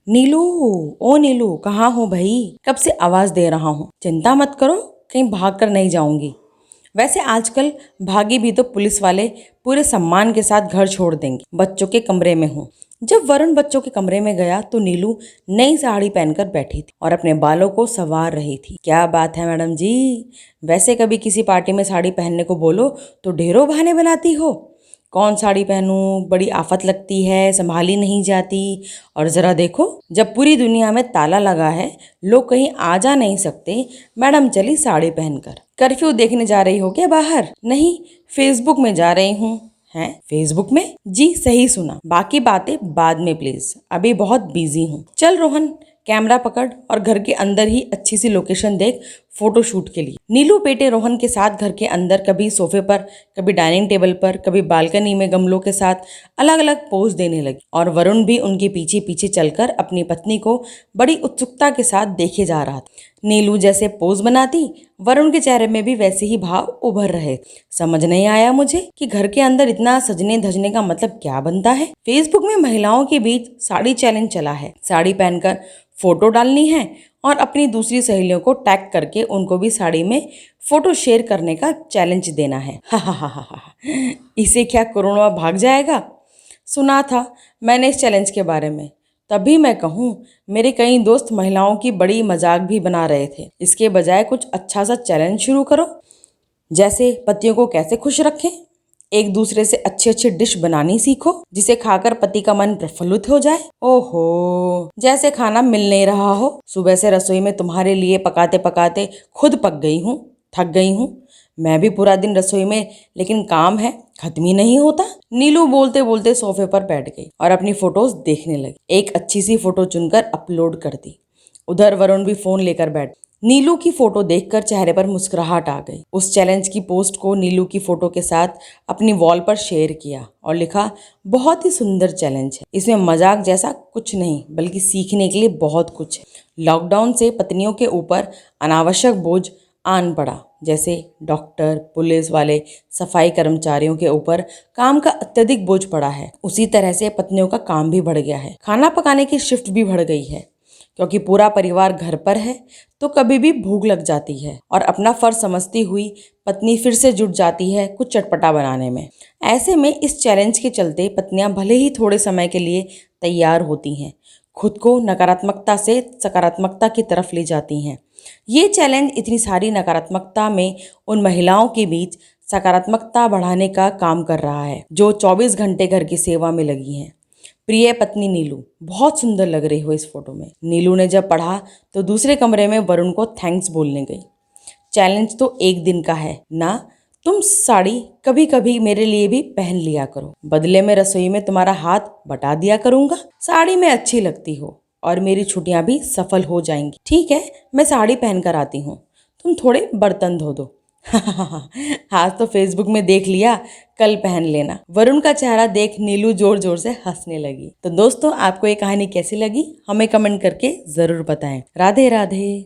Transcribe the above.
नीलू, ओ नीलू, कहाँ हो भाई? कब से आवाज दे रहा हूँ। चिंता मत करो, कहीं भाग कर नहीं जाऊंगी। वैसे आजकल भागी भी तो पुलिस वाले पूरे सम्मान के साथ घर छोड़ देंगे। बच्चों के कमरे में हूँ। जब वरुण बच्चों के कमरे में गया तो नीलू नई साड़ी पहनकर बैठी थी और अपने बालों को संवार रही थी। क्या बात है मैडम जी, वैसे कभी किसी पार्टी में साड़ी पहनने को बोलो तो ढेरों बहाने बनाती हो। कौन साड़ी पहनूं, बड़ी आफत लगती है, संभाली नहीं जाती। और जरा देखो, जब पूरी दुनिया में ताला लगा है, लोग कहीं आ जा नहीं सकते, मैडम चली साड़ी पहनकर। कर्फ्यू देखने जा रही हो क्या बाहर? नहीं, फेसबुक में जा रही हूँ। हैं, फेसबुक में? जी सही सुना, बाकी बातें बाद में प्लीज, अभी बहुत बिजी हूँ। चल रोहन, कैमरा पकड़ और घर के अंदर ही अच्छी सी लोकेशन देख फोटो शूट के लिए। नीलू बेटे रोहन के साथ घर के अंदर कभी सोफे पर, कभी डाइनिंग टेबल पर, कभी बालकनी में गमलों के साथ अलग अलग पोज देने लगी और वरुण भी उनके पीछे पीछे चलकर अपनी पत्नी को बड़ी उत्सुकता के साथ देखे जा रहा था। नीलू जैसे पोज बनाती, वरुण के चेहरे में भी वैसे ही भाव उभर रहे। समझ नहीं आया मुझे कि घर के अंदर इतना सजने धजने का मतलब क्या बनता है। फेसबुक में महिलाओं के बीच साड़ी चैलेंज चला है। साड़ी पहनकर फोटो डालनी है और अपनी दूसरी सहेलियों को टैग करके उनको भी साड़ी में फोटो शेयर करने का चैलेंज देना है। हा हा हा हा हा। इसे क्या कोरोना भाग जाएगा? सुना था मैंने इस चैलेंज के बारे में, तभी मैं कहूँ, मेरे कई दोस्त महिलाओं की बड़ी मजाक भी बना रहे थे। इसके बजाय कुछ अच्छा सा चैलेंज शुरू करो, जैसे पतियों को कैसे खुश रखें, एक दूसरे से अच्छी अच्छी डिश बनानी सीखो जिसे खाकर पति का मन प्रफुल्लित हो जाए। ओहो, जैसे खाना मिल नहीं रहा हो। सुबह से रसोई में तुम्हारे लिए पकाते पकाते खुद पक गई हूँ, थक गई हूँ। मैं भी पूरा दिन रसोई में, लेकिन काम है, खत्म ही नहीं होता। नीलू बोलते बोलते सोफे पर बैठ गई और अपनी फोटोज देखने लगी। एक अच्छी सी फोटो चुनकर अपलोड कर दी। उधर वरुण भी फोन लेकर बैठ। नीलू की फोटो देखकर चेहरे पर मुस्कुराहट आ गई। उस चैलेंज की पोस्ट को नीलू की फोटो के साथ अपनी वॉल पर शेयर किया और लिखा, बहुत ही सुंदर चैलेंज है, इसमें मजाक जैसा कुछ नहीं बल्कि सीखने के लिए बहुत कुछ है। लॉकडाउन से पत्नियों के ऊपर अनावश्यक बोझ आन पड़ा, जैसे डॉक्टर, पुलिस वाले, सफाई कर्मचारियों के ऊपर काम का अत्यधिक बोझ पड़ा है, उसी तरह से पत्नियों का काम भी बढ़ गया है। खाना पकाने की शिफ्ट भी बढ़ गई है, क्योंकि पूरा परिवार घर पर है तो कभी भी भूख लग जाती है और अपना फर्ज समझती हुई पत्नी फिर से जुट जाती है कुछ चटपटा बनाने में। ऐसे में इस चैलेंज के चलते पत्नियां भले ही थोड़े समय के लिए तैयार होती हैं, खुद को नकारात्मकता से सकारात्मकता की तरफ ले जाती हैं। ये चैलेंज इतनी सारी नकारात्मकता में उन महिलाओं के बीच सकारात्मकता बढ़ाने का काम कर रहा है जो 24 घंटे घर की सेवा में लगी हैं। प्रिय पत्नी नीलू, बहुत सुंदर लग रही हो इस फोटो में। नीलू ने जब पढ़ा तो दूसरे कमरे में वरुण को थैंक्स बोलने गई। चैलेंज तो एक दिन का है ना, तुम साड़ी कभी कभी मेरे लिए भी पहन लिया करो, बदले में रसोई में तुम्हारा हाथ बटा दिया करूंगा। साड़ी में अच्छी लगती हो और मेरी छुट्टियां भी सफल हो जाएंगी। ठीक है, मैं साड़ी पहन कर आती हूँ, तुम थोड़े बर्तन धो दो। आज तो फेसबुक में देख लिया, कल पहन लेना। वरुण का चेहरा देख नीलू जोर जोर से हंसने लगी। तो दोस्तों, आपको ये कहानी कैसी लगी हमें कमेंट करके जरूर बताएं। राधे राधे।